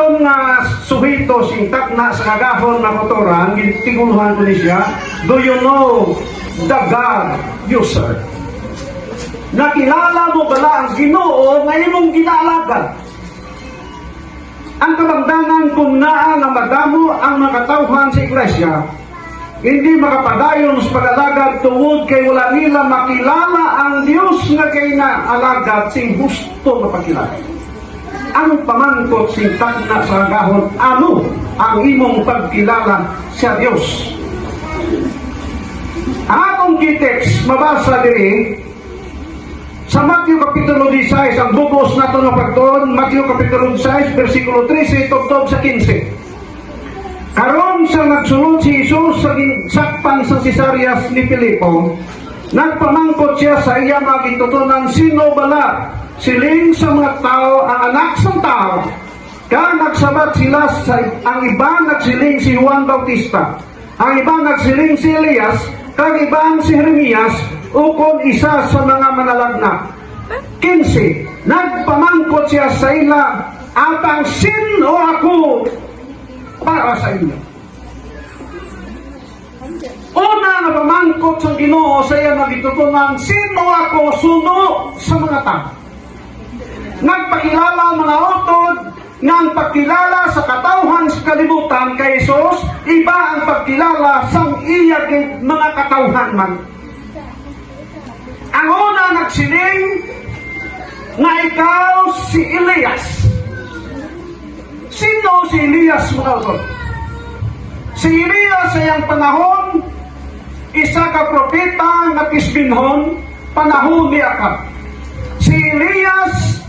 dayon nga suhito sintak na sa kagahon na kotoran, tinguluhan ko ni siya, do you know the God you serve? Nakilala mo bala ang Ginoo nga imong ginaalagad? Ang kabangdanan kung naa nga madamo ang makatawhan sa iglesia, hindi makapadayon sa pag-alagad tungod kay wala nila makilala ang Dios nga kay naalagad sing gusto mapakilala. Ang pamangkot sing takna sa gahon, ano ang imong pagkilala sa Dios? Ang akong kitext mabasa diri sa Matthew Kapitulo 16, ang bubos na ito na pagdoon, Matthew Kapitulo 16, versikulo 13, tugtog sa 15. Karon sa nagsulod si Jesus sa sakpan sa Cesarea ni Filipo, nagpamangkot siya sa iya magitutunan, sino bala siling sa mga tao ang anak sa tao? Nagsabat sila ang iba nagsiling si Juan Bautista, ang iba nagsiling si Elias, kag iba si Jeremias, ukon isa sa mga manalagna. 15. Nagpamangkot siya sa ila, atang sino ako para sa inyo? Una na pamangkot sa Ginoo sa iya magitutunan, sino ako suno sa mga tao? Nagpakilala mga utod nga ang pagkilala sa katawhan sa kalibutan kay Jesus, iba ang pagkilala sa iya mga katawhan man. Ang una nagsiling na ikaw si Elias. Sino si Elias mga utod? Si Elias ay ang panahon, isa ka propeta na kisbinhon, panahon ni Akab. Si Elias,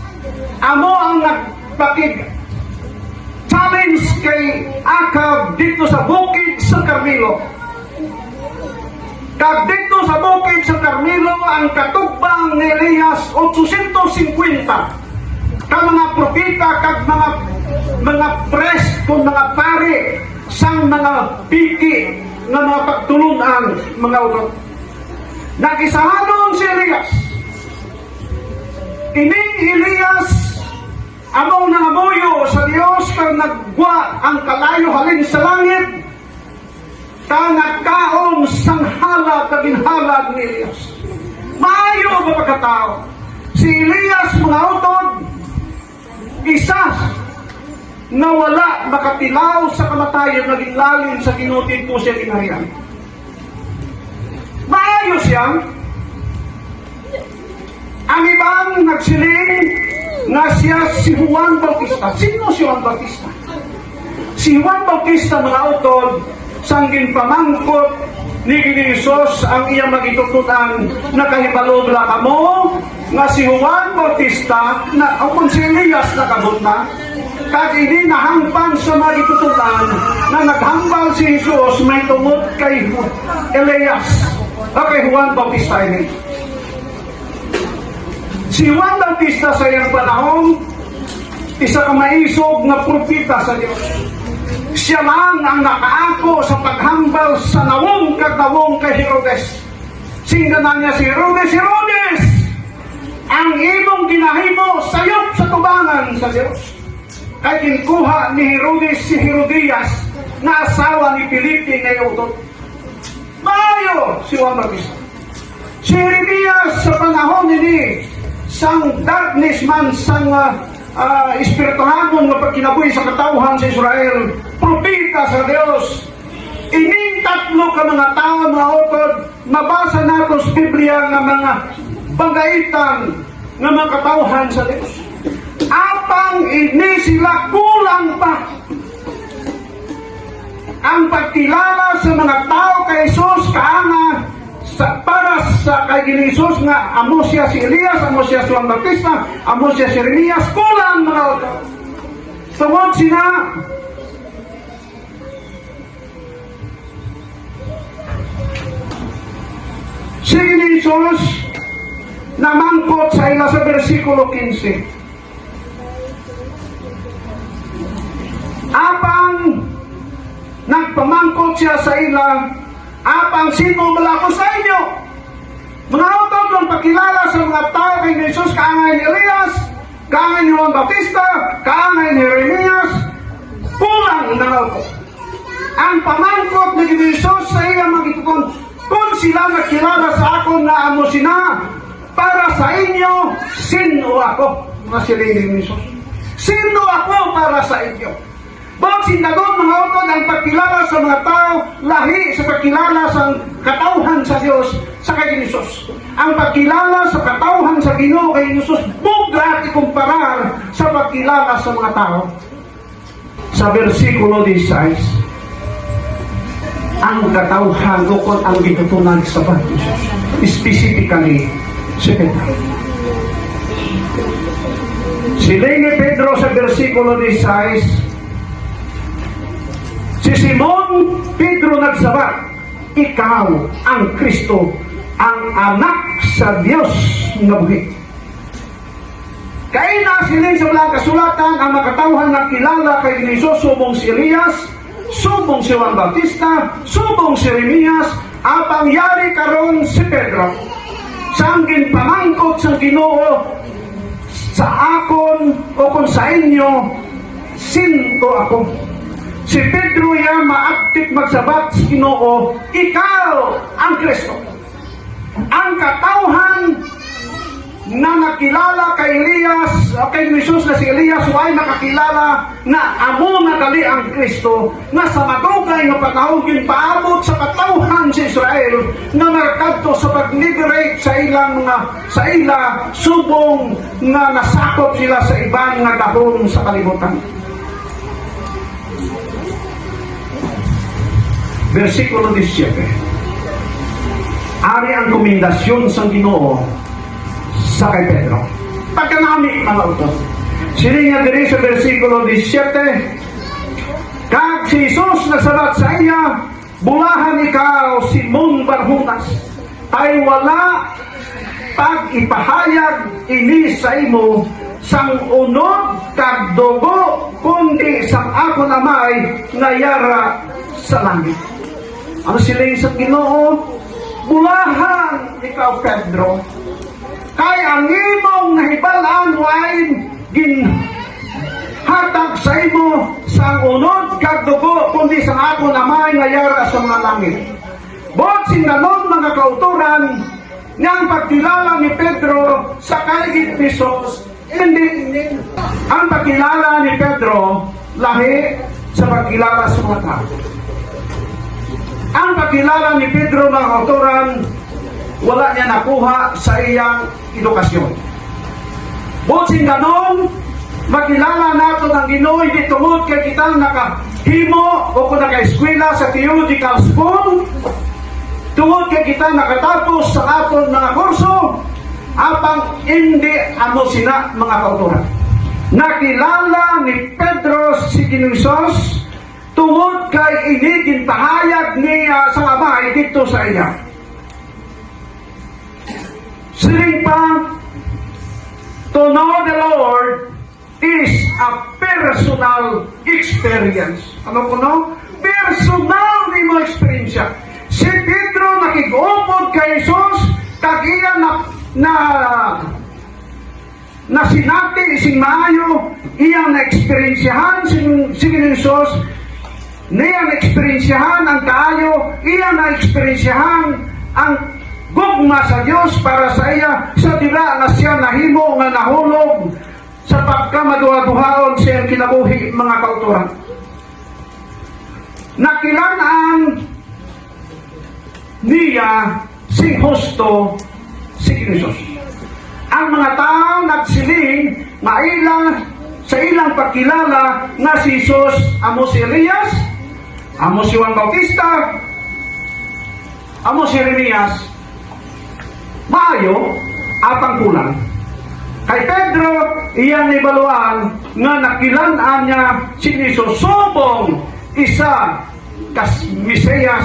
amo ang nagpakig-challenge kay Akab dito sa bukid sa Carmelo. Kag dito sa bukid sa Carmelo, ang katubang ni Elias, 850. Kag mga propeta, kag mga prest, kung mga pare, sang mga piki, ng mga pagtulunan, mga utot. Nakisahanon si Elias. Ining Elias, among nangamuyo sa Dios, kag nagwa ang kalayo halin sa langit, kag nagkaon sang halad na ginhalad ni Elias. Maayo ba pagkatao? Si Elias, mga utod, isa na wala makatilaw sa kamatayan, naging lalim sa kinutid po siya kinaharian. Maayo siya. Ang ibang nagsiling nga siya si Juan Bautista. Sino si Juan Bautista? Si Juan Bautista, mga utod, sanggin pamangkot ni Jesus ang iyang magitutunan na kahibalo bala kamo nga si Juan Bautista na o kung si Elias na kabot na kag ini nahangpan sa magitutunan na naghambal si Jesus may tungod kay Elias o kay Juan Bautista ini. Si Juan Bautista sa iyang panahon, isa ka maisog na propeta sa Diyos. Siya lang ang nakaako sa paghambal sa nawong kay Herodes. Singganan niya si Herodes, Herodes! Ang imong ginahimo sayop sa tubangan sa Diyos. Kaya kinkuha ni Herodes si Herodias na asawa ni Felipe na iutot. Maayo si Juan Bautista. Si Jeremias sa panahon ni sang darkness man, sang espirituhanon nga pagkinabuhi sa katawhan sa Israel, propeta sa Dios. Ining tatlo ka mga tao na utod, mabasa nato sa Biblia nga mga bagaitan nga mga katawhan sa Dios. Apang ini sila kulang pa ang pagkilala sa mga tao kay Jesus kaanga para sa kay Jesus nga amo siya si Elias, amo siya si Juan Bautista, amo siya si Jeremias, kulang mga utod. Tungod sina si Jesus namangkot sa ila sa versikulo 15. Apang nagpamangkot siya sa ila, apang sino malako sa inyo? Mga utod ng pagkilala sa mga tao kay Jesus, kaangay ni Elias, kaangay ni Juan Bautista, kaangay ni Jeremias, lamang kung sila nakilala sa akon nga amo sina, para sa inyo, sino ako? Mga sililing ni Jesus. Sino ako para sa inyo? Bakit sindagon mga utod ang pagkilala sa mga tao, lahi sa pagkilala sa katauhan sa Diyos sa kay Jesus. Ang pagkilala sa katauhan sa Ginoo kay Jesus, bugat ikumparar sa pagkilala sa mga tao. Sa versikulo 16, ang katauhan o kung ang gitutunan sa Jesus, specifically, si Pedro. Siling ni Pedro sa versikulo 16, si Simon Pedro nagsabat, ikaw ang Kristo, ang anak sa Diyos nga buhi. Kaya na siling sa walang kasulatan ang makatauhan na kilala kay Jesus, subong si Elias, subong si Juan Bautista, subong si Jeremias, apang yari karon si Pedro. Sanggin pamangkot sa Ginoo sa akon o kung sa inyo, sinto ako. Si Pedro ya maaktik magsabat sa Ginoo, ikaw ang Kristo. Ang katauhan na nakilala kay Elias o kay Jesus na si Elias ay makakilala na amo nga dali ang Kristo na sa madugay nga panahon paabot sa katauhan sa Israel na markadto sa pag-liberate sa ilang mga sa ila subong nga nasakop sila sa ibang nga dahon sa kalibutan. Versikulo 17. Ari ang komendasyon sa Ginoo sa kay Pedro. Pagkanami mga utod. Sili nga diri sa versikulo 17, kag si Jesus nagsabat sa iya, bulahan ikaw Simon Barjunas, tay wala pag ipahayag ini sa imo sang unod kag dugo kundi sang ako namay nga yara sa langit. Ano sila sa Ginoo? Bulahan ikaw Pedro, kay ang imong nahibalaan wain ginhatag sa imo sang unod kag dugo kundi sang ako namay nga yara sa mga langit. Bot sinanon mga kauturan nga ang pagkilala ni Pedro sa kaligid ni Jesus, hindi ang pagkilala ni Pedro lahi sa pagkilala sa mga tao. Ang pagkilala ni Pedro mga kauturan wala niya nakuha sa iyang edukasyon. Busin ganon, makilala nato ng Ginoo hindi tungod kay kita nakahimo o kung naka-eskwela sa theological school, tungod kay kita nakatapos sa aton mga kurso, apang hindi amo sina mga kauturan. Nakilala ni Pedro si Jesus tungod kay inigin pahayag niya sa Amay dito sa iya. Siling pa, to know the Lord is a personal experience. Ano ko no? Personal ni mo experience. Si Pedro nakigupod kay Jesus, kagiya na sinati ising maayo, iyang na-experiensyahan si Jesus, niya na-experiensyahan ang kaayo, iyang na-experiensyahan ang gugma sa Diyos para sa iya sa dira na siya nahimo nga nahulog sa pagkamaduha-duhaon siya kinabuhi mga kauturan. Nakilanaan niya si Justo si Jesus. Ang mga tao nagsiling mailang sa ilang pagkilala na si Jesus amo si Elias, amo si Juan Bautista, amo si Jeremias. Maayo atang kulang. Kay Pedro, iyang ibaluan nga nakilan-an niya si Jesus subong isa kas Mesiyas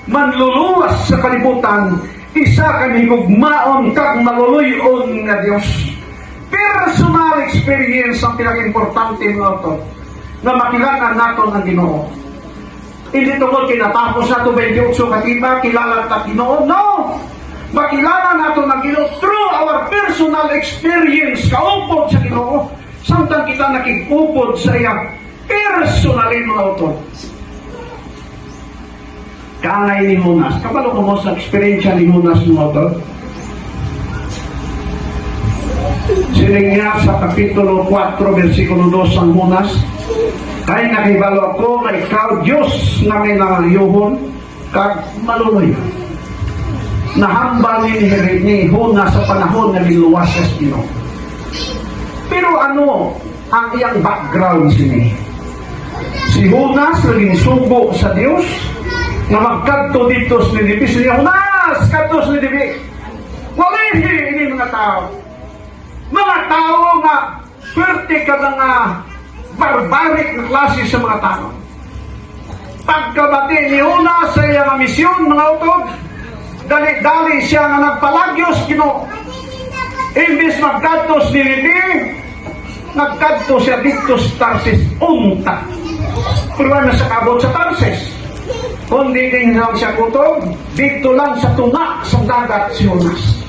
manluluwas sa kalibutan, isa kanhigugmaon kag maluluyon nga Dios. Personal experience ang pinaka-importante mga ito na makilan-an nato ng Ginoo. Hindi tungkol kinatapos na ito 28 katiba, kilala ta Ginoo. No! Makilala nato ng Ginoo through our personal experience kaupod sa Ginoo samtang kita nakikupod sa iya personally mga utod. kaangay ni Jonas. Kabalo ko mo sa eksperyensya ni Jonas mo to. Siling niya sa Kapitulo 4, versikulo 2 ang Jonas. Kaya nakibalo ako na ikaw, Diyos na may nangayuhon, kag maluloy. Nahambal ni Jonas sa panahon na niluwas sa Ginoo. Pero ano ang iyang background sini? Si Jonas naging subo sa Diyos na magkadto dito sa Ninibe. Siya, Jonas, kadto sa Ninibe. Walihi ini mga tao. Mga tao nga swerte ka mga barbaric na klase sa mga tao. Pagkabati ni Jonas sa iyang misyon, mga utod, dali-dali siya nga nagpalagyos Ginoo. Imbis magkadto sa Ninibe, nagkadto siya dito sa Tarsis, unta. Pero na sa kabot sa Tarsis. Kundi din lang siya kutog, dito lang sa tuna sa dagat si Jonas.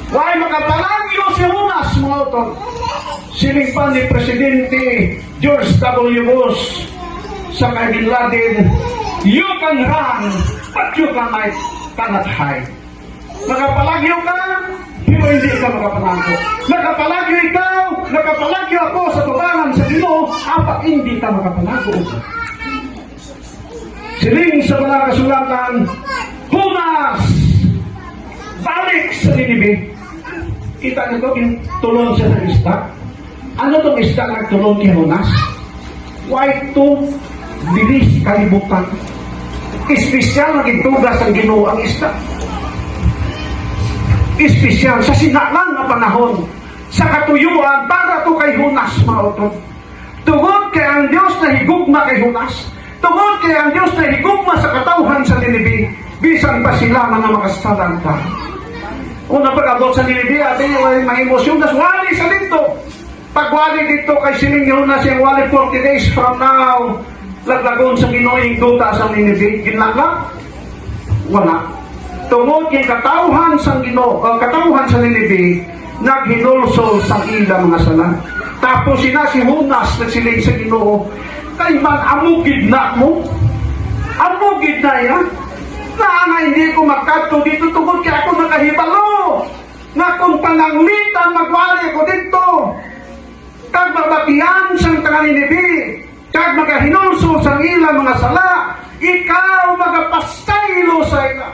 Why makapalagyo si Jonas, mga utod? Siling pa ni Presidente George W. Bush sa kay Bin Laden, you can run, but you cannot hide. Nakapalagyo ka, pero hindi ka makapalagyo. Nakapalagyo ikaw, nakapalagyo ako sa tubangan sa Ginoo, apat hindi ka makapalagyo. Siling sa mga kasulatan, Jonas, balik sa Ninibe. Kita nito, tulong siya sa istak. Ano itong istak nagtulong kay Jonas? Why to bilis kalibutan? Espesyal na gitugas ang Ginoo ang istak. Espesyal sa sinalang na panahon, sa katuyuan para to kay Jonas, mga utod. Tungod kay ang Diyos na higugma kay Jonas. Tungod kay ang Diyos na higugma sa katawhan sa Ninibe, bisan pa sila mga makasalang tao. Kung napag-abot sa Ninibe, atin yung mga emosyon, tas wali sa dito. Pag wali dito kay siling Jonas yung wali 40 days from now, laglagon sa Ginoong duta sa Ninibe, ginlaglag? Wala. Tungod kay katawhan sa Ginoo, katawhan sa Ninibe, naghinulsol sa ila mga sala. Tapos sina si Jonas nagsiling sa Ginoo, kay man amugid na mo. Amugid na yan. Na hindi ko magkadto dito tungod kay ako nakahibalo. Na kung pananglitan magwali ko dito. Kag mabatian siyang taga Ninibe. Kag magahinulsol sa ila mga sala. Ikaw magapastaylo sa ila.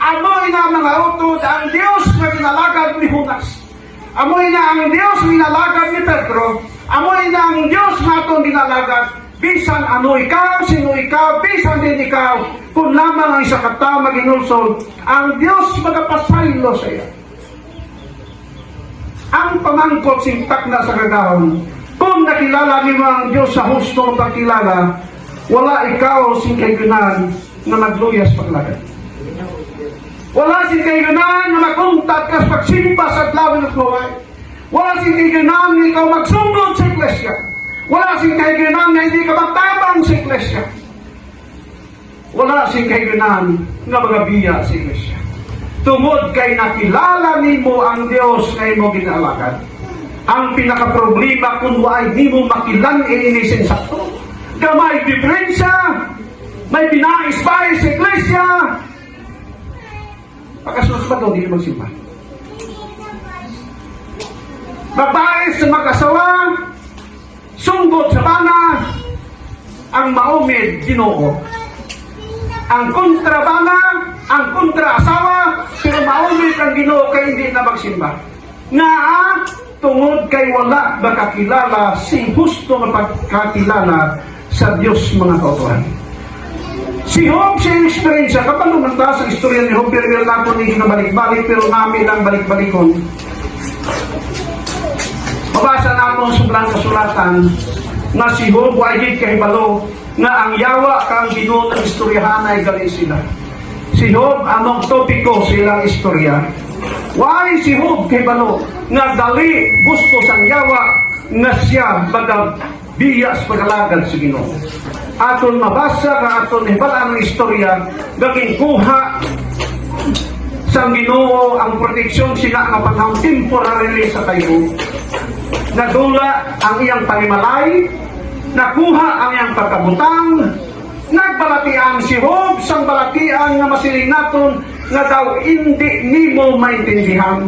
Amoy na mga utod ang Diyos na ginalagad ni Jonas. Amoy na ang Diyos na ginalagad ni Pedro. Amoy na ang Diyos na itong ginalagad. Bisan ano ikaw, sino ikaw, bisan din ikaw. Kung lamang ang isa katao maginulsol, ang Diyos magapasaylo sa iyo. Ang pamangkot sintak na sa kagahon. Kung nakilala niyo ang Diyos sa hustong pagkilala, wala ikaw sing kayunan na nagluyas paglagay. Wala sing kayunan na maguntat ka sa pagsimba sa adlawin at luway. Wala sing kayunan na ikaw magsundod sa iglesia. Wala sing kayunan na hindi ka magtabang sa iglesia. Wala sing kayunan na magabiya sa iglesia. Tungod kay nakilala nimo ang Diyos na imo ginalagad. Ang pinaka-problema kung waay di mo makilan inisin sakto. Gamay diferensya, may binais-bais sa iglesia. Pagkasunod ba daw, hindi magsimba. Babae sa mag-asawa, sunggot sa bana, ang maumid Ginoo. Ang kontrabana, ang kontra-asawa, pero maumid ang Ginoo kay hindi na magsimba. Nga tungod kay wala makakilala si husto na pagkakilala sa Diyos mga kautuhan. Si Job siya experience kapag lumanta sa istorya ni Job, pero nato ni nabalik-balik, pero namin lang balik-balikon. Mabasa nato sa sublang kasulatan na si Job ay kahibalo na ang yawa kang Ginoo ng istoryahan ay galing sila. Si Job among topiko silang istorya. Why si Job kahibalo nga dali gusto sang yawa nga siya biyas pagalagad sa Ginoo. Aton mabasa ka aton hibalaan ng istorya gaging kuha sa Ginoo ang proteksyon sina nga panahon temporarily sa kayo. Nadula ang iyang panimalay, nakuha ang iyang pagkabutang, Nagbalatian si Job sang balatian nga masiling naton nga daw hindi nimo maintindihan.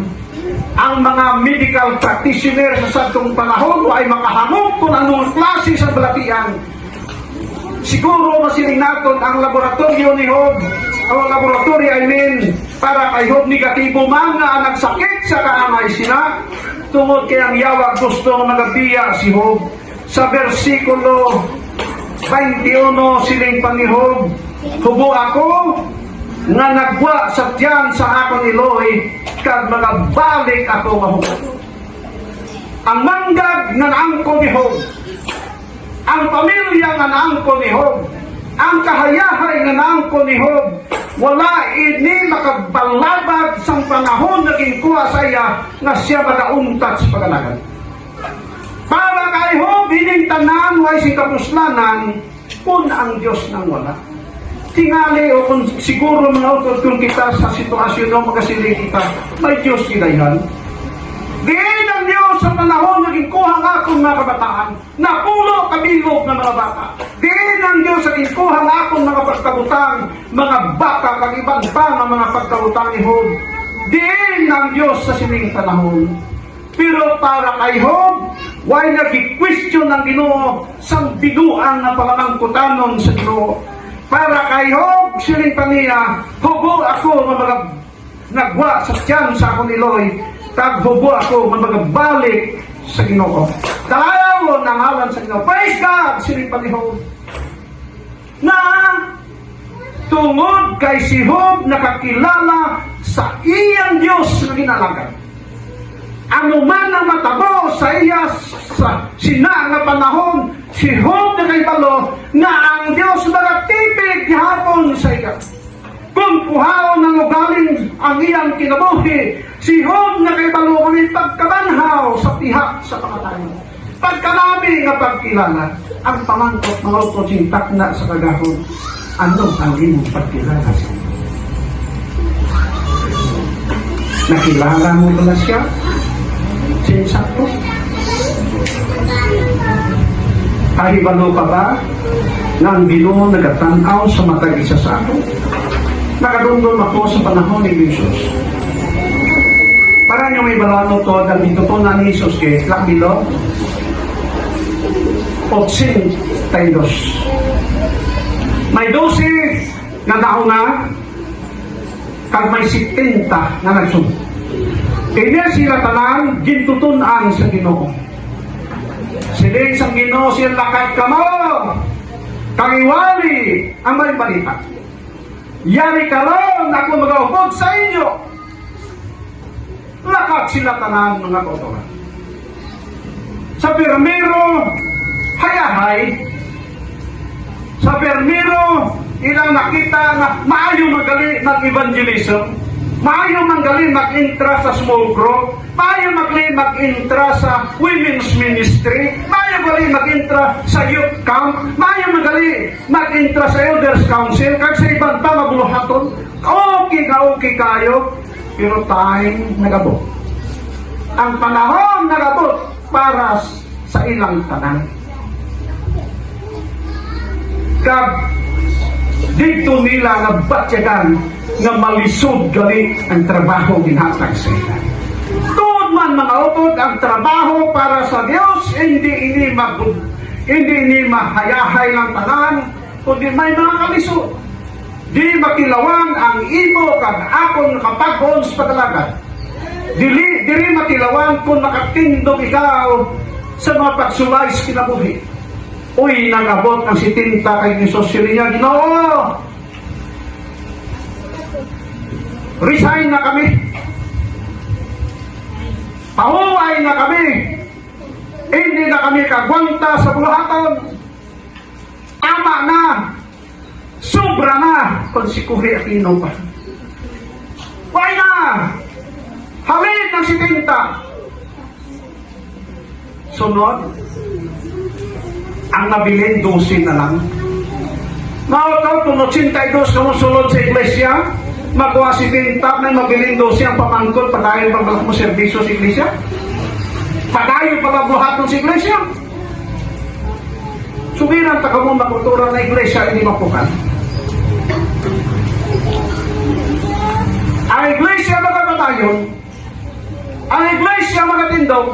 Ang mga medical practitioner sa sadtong panahon ay makahamog kung anong klase sa balatian. Siguro masiling naton ang laboratorio ni Job, ang laboratorio para kay Job negatibo man nga nagsakit sa kaamay sila, tungod kay ang yawag gusto nga magabiya si Job. Sa versikulo 21 siling panihog, hubo ako nga nagwa sa tiyan sa akong Eloy, kag magabalik ako mahubo. Ang manggag nga naangko ni Job, ang pamilya nga naangko ni Job, ang kahayahay nga naangko ni Job, wala ini makabalabag sang panahon naging kuha sa iya nga siya magauntat sa pagalagan. Para kay Job, hining tanan way si kapuslanan kung ang Diyos nang wala. Tingali o kung siguro mga utod kung kita sa sitwasyon o magkasiling kita, may Diyos kinayhan. Diin ang Diyos sa panahon naging kuha nga akong mga kabataan, napulo kabilog na mga bata. Diin ang Diyos sa kuha nga akong mga pagkabutang, mga bata, kag ibang pa nga mga pagkabutang ni Job. Diin ang Diyos sa sining panahon. Pero para kay Job, why nag-question ng Ginoo sang binuang na palamangkutanon sa Ginoo. Para kay Job, siling paniya, hubo ako nagwa sa tiyan sa akong Eloy, tag hubo ako magabalik sa Ginoo. Dalaw ng halan sa Ginoo. Praise God, siling pani Job. Na tungod kay si Job nakakilala sa iyang Diyos na ginalagan. Ano man ang matabo sa iya sa nga panahon, si Job na kay balo na ang Diyos magatipig hapon sa iya. Kung puhaw ng ugaling ang iyang kinabuhi, si Job na kay balo kami pagkabanhaw sa tihak sa pangatayon. Pagkalami nga pagkilala, ang pamangkot mga utosintak na sa kagahon, ano ang imong pagkilala sa iyo? Nakilala mo pala siya? Sinsakto? Kahibalo ka ba nga ang Ginoo nagatanaw sa matag isa sa ako? Nakadundol ako sa panahon ni Jesus. Para nyo may balano to, dahil dito po na ni Jesus kay Lakbilo, 82. May 12 na nauna, kag may 70 na nagsunod. Kaya sila tanan, gintutunan sa Ginoo. Siling sa Ginoo siya lakad ka mo, kangiwali ang may balita. Yari ka ron, ako mag-aupog sa inyo. Lakad sila tanan mga kautuhan. Sa permiro, hayahay. Sa permiro, ilang nakita na maayo magaling mag-evangelism. Maayo magaling mag-intra sa small group, maayo magaling mag-intra sa women's ministry, maayo magaling mag-intra sa youth camp, maayo magaling mag-intra sa elders council, kag sa ibang pa maguluhaton. Okay kayo, pero time nagabot. Ang panahon nagabot para sa ilang tanan. Kag dito nila nabatyagan nga malisod gali ang trabaho ginhatag sa ila. Tuod man mga utod ang trabaho para sa Dios, hindi ini mahayahay ng tanan, kundi may mga kalisod. Di makilawan ang imo kag akon kapag-on sa pagalagan. Dili makilawan kung nakatindog ikaw sa mga pagsulay sa kinabuhi. Uy, nangabot ang 70 kay Jesus niya, Ginoo! Resign na kami. Pahuway na kami. Hindi na kami kagwanta sa bulahaton. Tama na. Sobra na. Kung si Kuhi Aquino pa. Why na? Halid ng 70. Sunod. Ang nabilin, 12 na lang. Mautaw, kung 82 kumusulod sa iglesia, magwa si Pintak na mabilin 12 ang pamangkol, padayon pagbalak mo servisyo sa iglesia? Padayon pagbabuhat mo sa iglesia? Sumiran ta kamo makultura na iglesia hindi mapukan. Ang iglesia magabatayon, ang iglesia magatindog,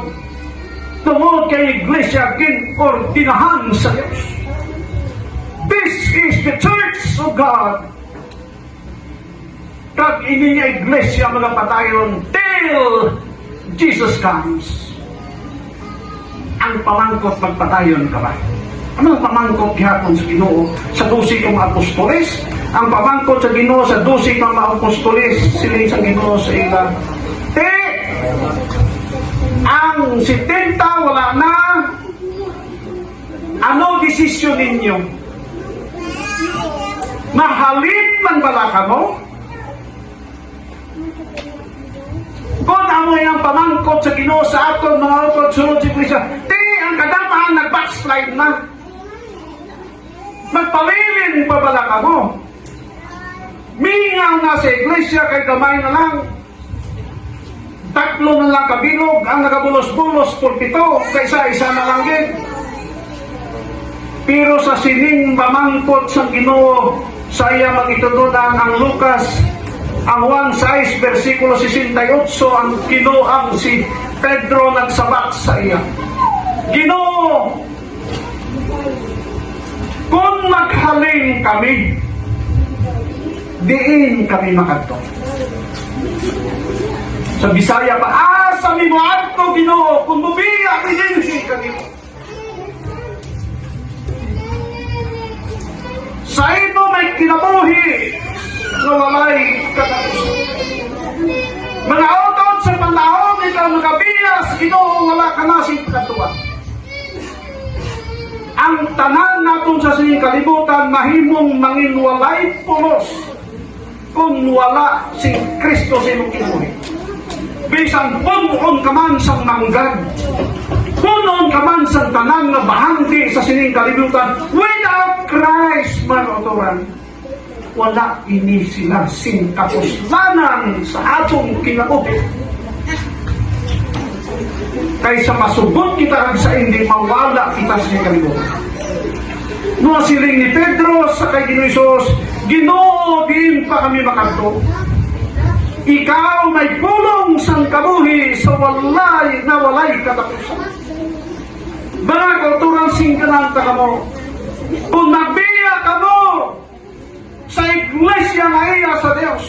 tungod kay iglesia ginordinahan sa Diyos. This is the church of God. Kag ini nga iglesia magapatayon till Jesus comes. Ang pamangkot magpatayon ka ba? Anong pamangkot gihapon sa Ginoo sa 12 ka mga apostoles? Ang pamangkot sa Ginoo sa 12 ka mga apostoles siling sa Ginoo sa ila. Ang 70 wala na. Ano desisyon ninyo? Mahalin man bala ka mo? Kung amo yung pamangkot sa Ginoo sa aton mga utod sunod si Kristo, ang kadamahan nag-backslide na. Magpalilin pa bala ka mo? Mingaw na sa iglesia kay gamay na lang. 3 na lang kabilog ang nagabulos-bulos por 7 kaysa isa na lang din. Pero sa sining pamangkot sa Ginoo sa iya magitutunan ang Lucas ang 1:6 versikulo 68 ang kinuang si Pedro nagsabak sa iya. Ginoo, kung maghalin kami, diin kami makadto. Sa Bisaya pa, asa mi mo adto Ginoo, kung mubiya dinhi kami. Sa ito may kinabuhi na walay katapusan. Mga autot sa panahon, ikaw magabiyas, Ginoo, wala ka na si katuwa. Ang tanan naton sa sining kalibutan, mahimong manginwalay pulos kung wala si Kristo sa imong kinabuhi. Bisan punon ka man sa manggad, punon ka man sa tanan na bahandi sa sining kalibutan, without Christ, man otoran, wala ini sila sing kapuslanan sa atong kinabuhi. Kaysa masubot kita sa hindi mawala kita sa kalibutan. No siling ni Pedro sa kay Ginoo Hesus, Ginoo din pa kami makadto. Ikaw may pulong sang kabuhi sa walay na walay katapusan. Mga kauturan singkanan ta kamo. Kung nagbiya kamo sa iglesia na iya sa Dios.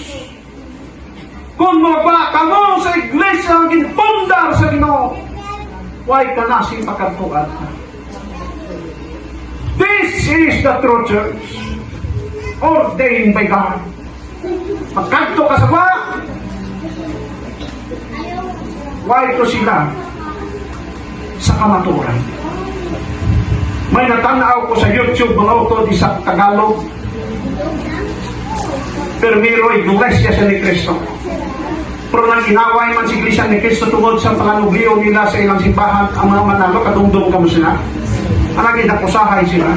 Kung maba kamo sa iglesia ang ginpundar sa Ginoo, why ka na sing makadtuan? This is the true church ordained by God. Magkadto ka sa ba? Why to sila sa kamaturan? May natanaw ko sa YouTube mga utod sa Tagalog. Primero iglesia sa ni Cristo. Pero nang inaway man si iglesia ni Cristo tungod sa panganugliyo nila sa ilang simbahan, ang mga manalo kadungdong kamo sila. Ang naging nakusahay sila.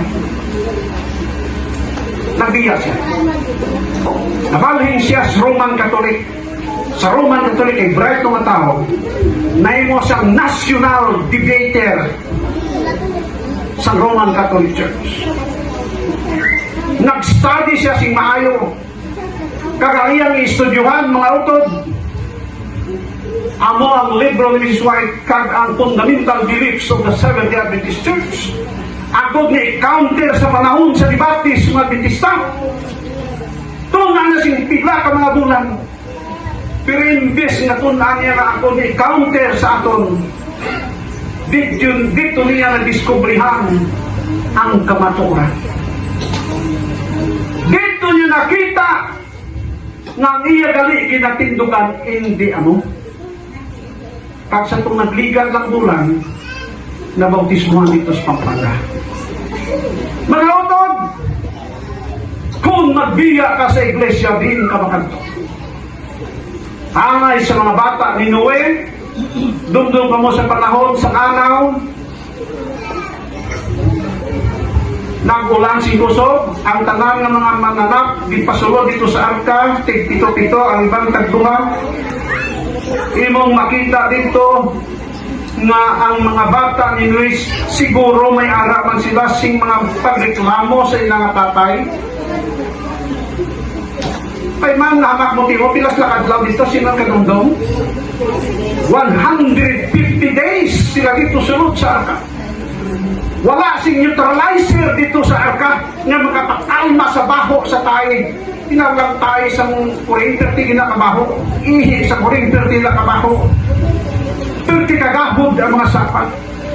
Nagbiya siya. Nabalhin siya sa Roman Catholic. Sa Roman Catholic ay bright ng tao. Naimo siyang national debater sa Roman Catholic Church. Nag-study siya sing maayo. Kagayang istudyuhan mga utod. Amo ang libro ni Mrs. White kag ang fundamental beliefs of the Seventh-day Adventist Church. Ako ni counter sa panahon sa debates mga Adventista. Tunan na sing pila ka mga bulan. Pero imbes na tunan niya na ako ni counter sa aton, dito niya na-discoveryhan ang kamaturan. Dito niya nakita ng iya gali ginatindugan hindi ano. Kag sa itong nagligan lang bulan, nabautismuhan dito sa Pampanga. Mga utod, kung magbiya ka sa iglesia, din ka makanto. Hangay sa mga bata ni Noe, dumdum ka mo sa panahon sa kanaw, nag-ulan si kusog, ang tanan ng mga mananap, di pasulod dito sa arka, tig-pito-pito, ang ibang tagduha, imong makita dito, nga ang mga bata ni Luis siguro may araman sila sing mga pagreklamo sa ilang tatay. Ay man, namak mo tiyo, pilas lakadlaw dito sila kadungdong. 150 days sila dito sunod sa arka. Wala sing neutralizer dito sa arka nga makapakalma sa baho sa tayo. Tinalang tayo sa kurinterti ginakabaho. Ihi sa kurinterti ginakabaho. 30 kagahod ang mga sapat.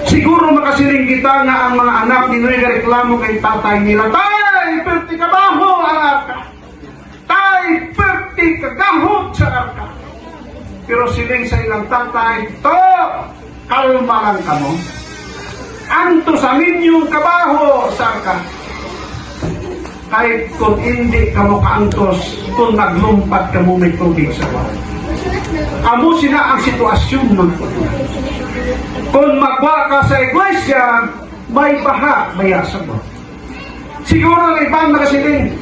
Siguro makasiling kita nga ang mga anak ni Noy reklamo kay tatay nila. Tay, 30 kabaho ang arka. Tay, 30 kagahod sa arka. Pero siling sa ilang tatay, to, kalma lang kamo. Anto sa minyong kabaho sa arka. Kahit kung hindi kamo kaantos, kung naglumpat kamo may tubig sa bahay. Amo sila ang sitwasyon ng pagkakas. Kung magwa ka sa iglesia, may baha, may asabot. Siguro ang ibang nakasiling,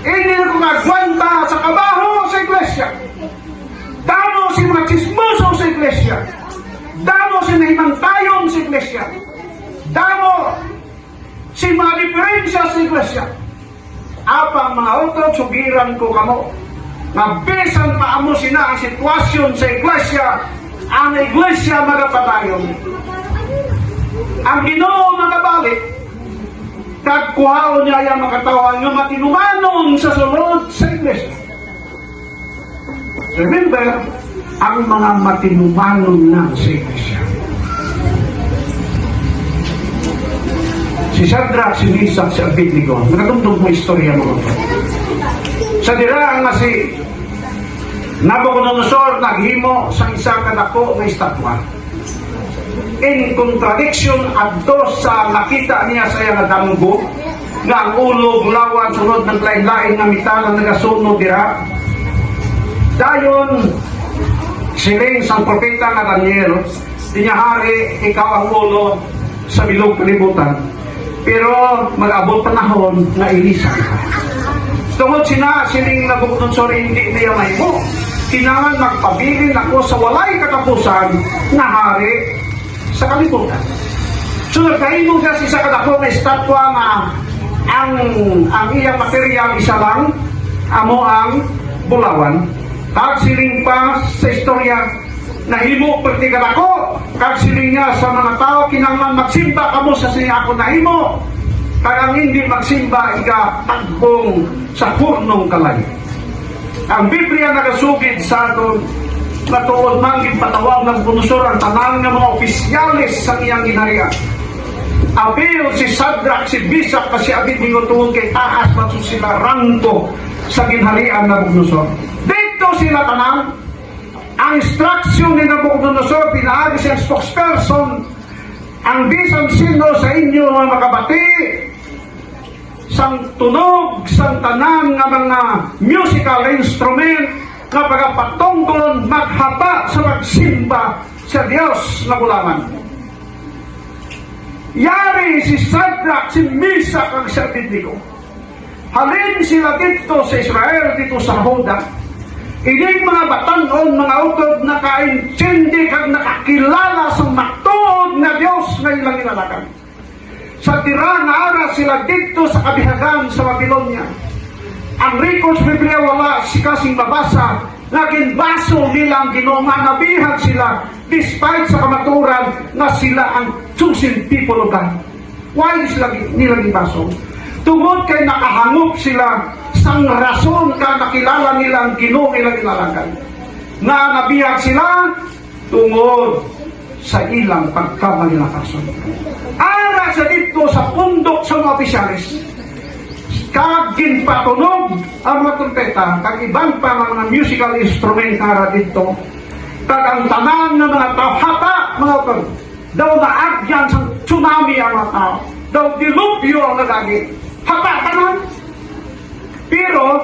hindi na kung nagwanta sa kabaho sa iglesia. Damo si mga chismoso sa iglesia. Damo si nahimantayon sa iglesia. Damo si mga diferensya sa iglesia. Apang mga utod, sugiran ko kamo. Nabisan pa amo sina ang sitwasyon sa iglesia, ang iglesia magapadayon. Ang Ginoo magabalik, kagkuhaon niya yung makatawan ng matinumanon sa sunod sa iglesia. Remember, ang mga matinumanon na sa iglesia. Si Shadrach, si Meshach, si Abednego, nakatundog mo istorya mo. Sa dira nga si Nabucodonosor naghimo sa isa kadako nga estatwa. In contradiction adto sa nakita niya sa iyang damgo nga ang ulo bulawan sunod ng lain-lain nga mitala nagasunod dira. Dayon siling sang propeta nga Daniel, dinya hari ikaw ang ulo sa bilog kalibutan. Pero mag-abot panahon na ilisa ka. Tungod siling Nabucodonosor hindi niya may mo. Kinangan magpabilin ako sa walay katapusan na hari sa kalibutan. So nagkahimong siya sa kadako na estatwa nga ang iyang material isa lang, amo ang bulawan. Kag siling pa sa istorya nahimo perti kadako. Kag siling niya sa mga tao kinanglan magsimba kamo sa siya ako nahimo. Kag ang hindi magsimba iga tagbong sa purnong kalay. Ang Biblia nagasugid sa aton natuod manggid patawag ng Nabucodonosor ang tanan ng mga opisyalis sa iyang ginharian. Abil si Shadrach, si Meshach, kasi Abednego tungod kay taas matso sila rangko sa ginharian ng Nabucodonosor. Dito sila tanan. Ang instruction ni Nabucodonosor pinaagi siyang spokesperson. Ang bisan sino sa inyo mga makabati sang tunog sang tanan nga mga musical instrument nga pagapatungkol maghaba sa magsimba sa Dios na bulaman. Yari si Shadrach, si Meshach, ang si Abednego. Halin sila dito sa Israel, dito sa Huda. Ining mga batanon, mga utod na kaintindi kag nakakilala sa matuod na Dios na ilang inalakan. Sa tira na ara sila dito sa kabihagan sa Babylonia. Ang records Biblia wala si kasing mabasa, naging baso nilang Ginoo nga nabihag sila despite sa kamaturan na sila ang chosen people of God. Why sila nilang baso? Tungod kay nakahangop sila sang rason ka nakilala nilang Ginoo ilang ilalagan. Na nabihag sila tungod sa ilang pagkamalilakason. Ara sa dito sa pundok sa mga opisyalis. Kag ginpatunog ang mga trumpeta, kag ibang pa mga musical instrument ara dito. Kag ang tanan ng mga tao, hata mga tao, daw naagyan sa tsunami ang mga tao. Daw dilupyo ang nagagi. Hata tanan. Pero,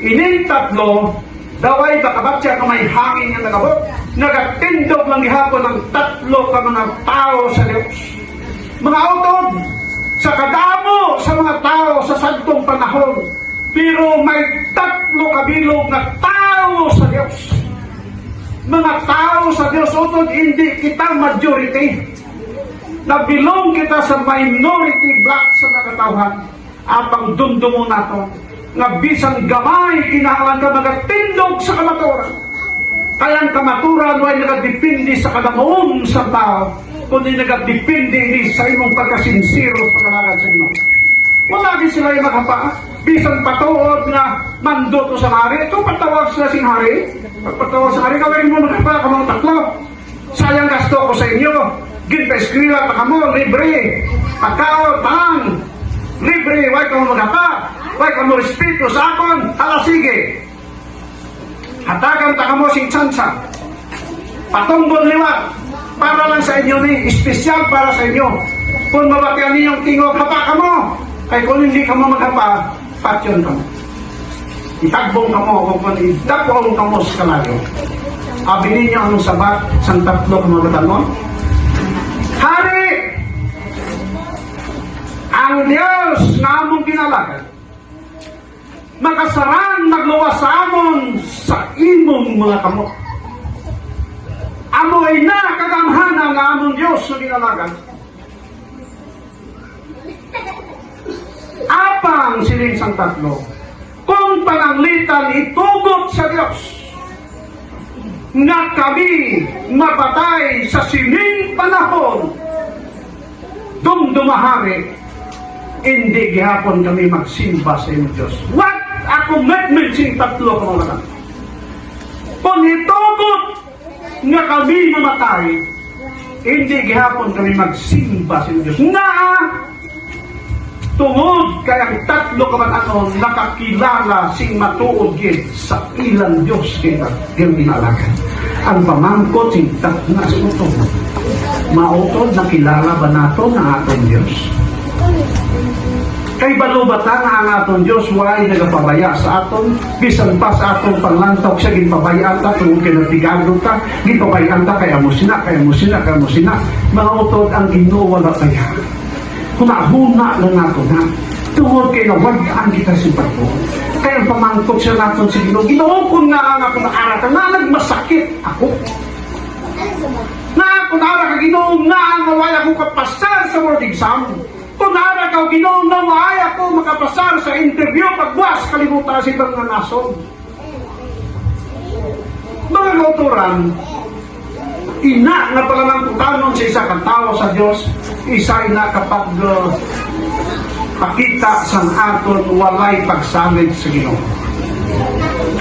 ining tatlo, daw ay bakabatya kung may hangin yung nagabot. Nagatindog lang ihapon ng tatlo ka mga tao sa Diyos. Mga utod, sa kadamo sa mga tao sa santong panahon, pero may tatlo kabilog na tao sa Diyos mga tao sa Dios utod hindi kita majority. Nabilong kita sa minority block sa nakatawhan. Apang dumdumo nato nga bisan gamay kinahanglan ka magatindog sa kamaturan. Kaya ang kamaturan ay nagadepende sa kadamuon sa tao, kundi nagadepende ni sa imong pagkasinsiro sa pagkalagan sa Ginoo. Wala din sila yung makapa. Bisan patuod na mandoto sa hari. Ito patawag sila sing hari. Pagpatawag sa hari, gawin mo makapa kamang tatlo. Sayang gasto ko sa inyo. Ginpa-eskwila pa kamo, libre. Pagkaon, pang. Libre, why ka mo makapa? Why ka mo respeto sa akon? Hala, sige. Hatagan ta kamo sing tsansa. Patunggol liwat. Para lang sa inyo ni, espesyal para sa inyo. Kung mabatian ninyong tingog, hapa ka mo. Kaya kung hindi ka mo maghapa, patyon ka mo. Itagbong ka mo, kung idapong ka mo sa kalayo. Abi ninyo anong sabat, sang tatlo kumagatan mo. Hari! Ang Diyos na among kinalagan, makasarang magluwas sa amon sa imong mga kamot. Amoy na kagamhanan ng among Diyos na kinalagan. Apang siling sang tatlo, kung pananglitan itugot sa Diyos, nga kami mapatay sa sining panahon, dumdumahari, hindi gihapon kami magsimba sa iyong Diyos. What a commitment sing tatlo kamalan. Kung itugot nga kami mamatay, hindi gihapon kami magsimba sa iyong Diyos. Nga tungod kay ang tatlo kamatanon nakakilala sing matuod gid sa ilang Diyos kaya ginalagan. Ang pamangkot sing tatlo na suto. Mautod nakilala ba nato na atong Diyos? Kay balubatan nga ang aton Diyos why nagapabaya sa aton bisan pa sa aton panlantok siya ginpabayaan ta tungod kay nagtigado ta ginpabayaan ta kaya mo sina mga utod ang Ginoo wala kaya kunahuna lang nato na tungod kay nawagaan kita si Pagpo kaya pamangkot siya naton si Ginoo. Ginoo kung nga ang ako naarata na nagmasakit ako na ako naara ka Ginoo nga ang nawaya ko kapasar sa word exam. Kung naara ka Ginoo na nawaya ko makapasar sa interview pagbuas kalimutan si mga nason. Mga kauturan, ina nga pala ng kutanon sa isa katawa sa Diyos, isa ina kapag pakita sa aton walay pagsalig sa Ginoo.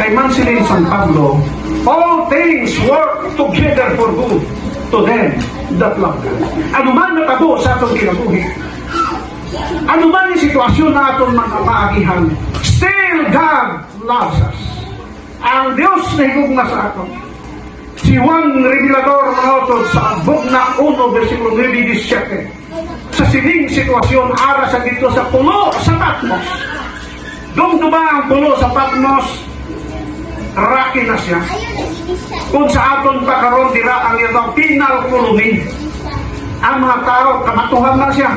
Kay man sila San Pablo, all things work together for good to them that love God. Ano man natabo sa aton kinabuhi, ano man yung sitwasyon na aton maagihan, still God loves us. Ang Diyos na higugma sa aton. Si Juan Revelador manotod sa book na 1 versikulo 9-17 sa sining sitwasyon ara sa dito sa pulo sa Patmos. Dumduba ang pulo sa Patmos, raki na siya. Kung sa aton pa karon dira ang iyang penal colony. Ang mga tao kamatuhan na siya.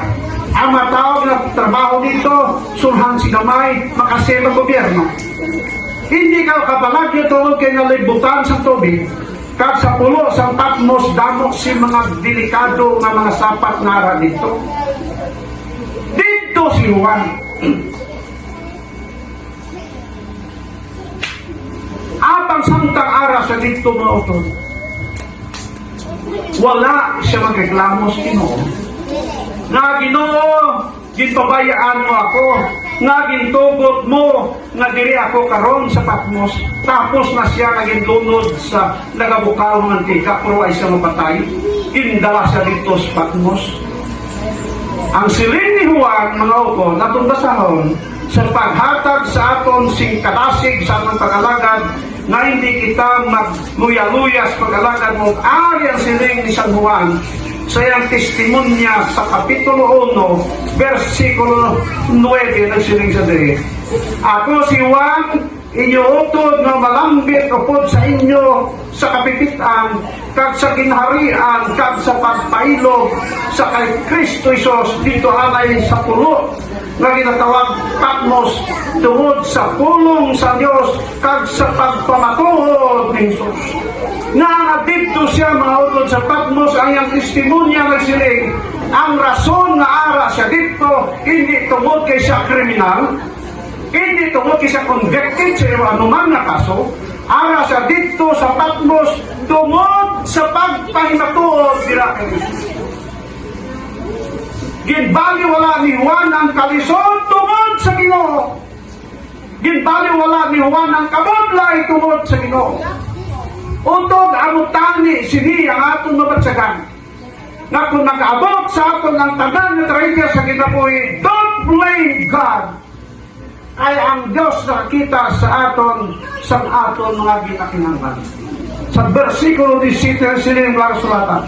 Ang mga tao na trabaho dito, sulhan si gamay, makasema gobyerno. Hindi ka kapalagyo tungod kay nalibutan sa tubig. Kag sa pulo sa Patmos damo si mga delikado nga mga sapat na ara dito. Dito si Juan. Apang samtang ara sa dito mga utod. Wala siya magreklamo sa Ginoo. Nga Ginoo, ginpabayaan mo ako. Nga gintugot mo nga diri ako karon sa Patmos. Tapos na siya naging lunod sa nagabukaw ng antika pero ay siya mapatay. Indala siya dito sa Patmos. Ang siling ni Juan, mga uko, natong basahon sa paghatag sa aton sing kadasig sa atong pag-alagad na hindi kita magluya-luyas pag-alagad mo. Ari ang siling ni San Juan sa iyang testimonya sa Kapitulo 1, versikulo 9 nagsiling sa diri. Ako si Juan, inyo utod nga malambit upod sa inyo sa kapipitan, kag sa kinharian, kag sa pagpailog sa kay Kristo Isos dito alay sa pulo nga ginatawag Patmos tungod sa pulong sa Dios kag sa pagpamatuod ni Jesus. na dito siya mautod sa Patmos ang iyang testimonya nagsiling ang rason nga ara siya dito hindi tungod kay siya kriminal, hindi tungod kay siya convicted sa anuman na kaso, ara siya dito sa Patmos tungod sa pagpahimatuod dira kay Jesus. Ginbaliwala ni Juan ang kalisod tungod sa Ginoo. Ginbaliwala ni Juan ang kabudlay tungod sa Ginoo. Utod ang tani sini ang atong mabatsagan na kung nag-abot sa aton ng tanan na trahedya sa kinabuhi, don't blame God. Ay ang Diyos nakita sa aton sa aton mga ginakinanglan. Sa versikulo 17 sining mga sulatan.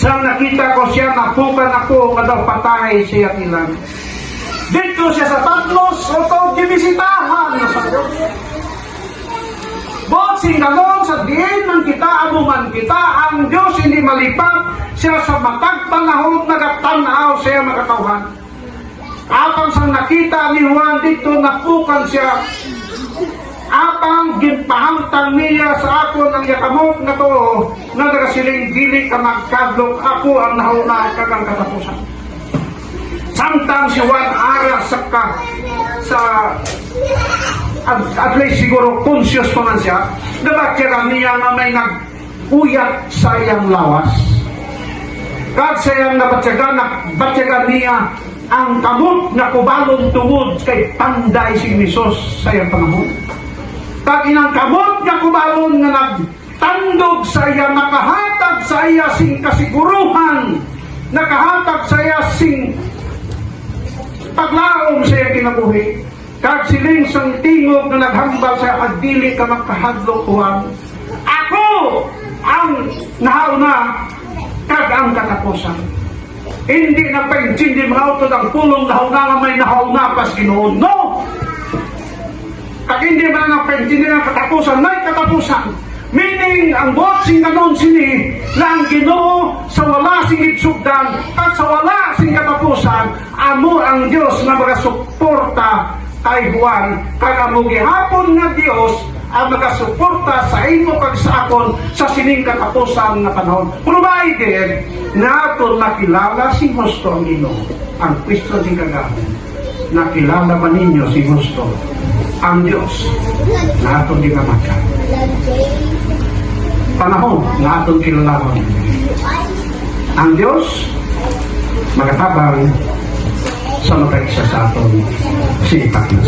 Sa nakita ko siya, napukan ako, kadaw patay siya ilan. Dito siya sa Patmos, o dibisitahan na sa Diyos. Botsing ganon sa diin ng kita, amuman kita, ang Diyos hindi malipat, siya sa matag panahon, nagatanaw siya makatawhan. Apang sa nakita ni Juan dito, napukan siya, apang ginpahamtang niya sa ako ng yakamot na to, na nagasiling dili ka magkadlok, ako ang nauna kagang katapusan. Samtang si Juan ara sa at least siguro conscious pa man siya, nabatyagan niya na may nag-uyat sa iyang lawas. Kahit sa iyang nabatyagan niya ang kamot na kubalong tungod kay panday si Jesus sa iyang panahon. Pag inang kamot na kubalong na nagtandog sa iya, nakahatag sa iya sing kasiguruhan, nakahatag sa iya sing paglaom sa iyang kinabuhi. Kag siling sang tingog na naghambal sa agdili ka makahadlok Juan. Ako ang nahauna kag ang katapusan. Hindi na pagtindi mga utod ang pulong nahauna nga may nahauna pas Ginoo. No! Kag hindi man ang pagtindi ng katapusan, may katapusan. Meaning, ang botsing ganon sini na ang Ginoo sa wala sing itsugdan at sa wala sing katapusan, amo ang Diyos na magasuporta kay Juan, kag amo gihapon nga Dios ang magasuporta sa imo kag sa akon sa sining katapusan nga panahon. Provided na aton nakilala si Kristo ang Ginoo. Ang Kristo din kagahon. Nakilala ba ninyo si Kristo ang Dios na aton ginamakan? Panahon na aton kilalaman. Ang Dios magatabang sa makaisa sa aton sinipak na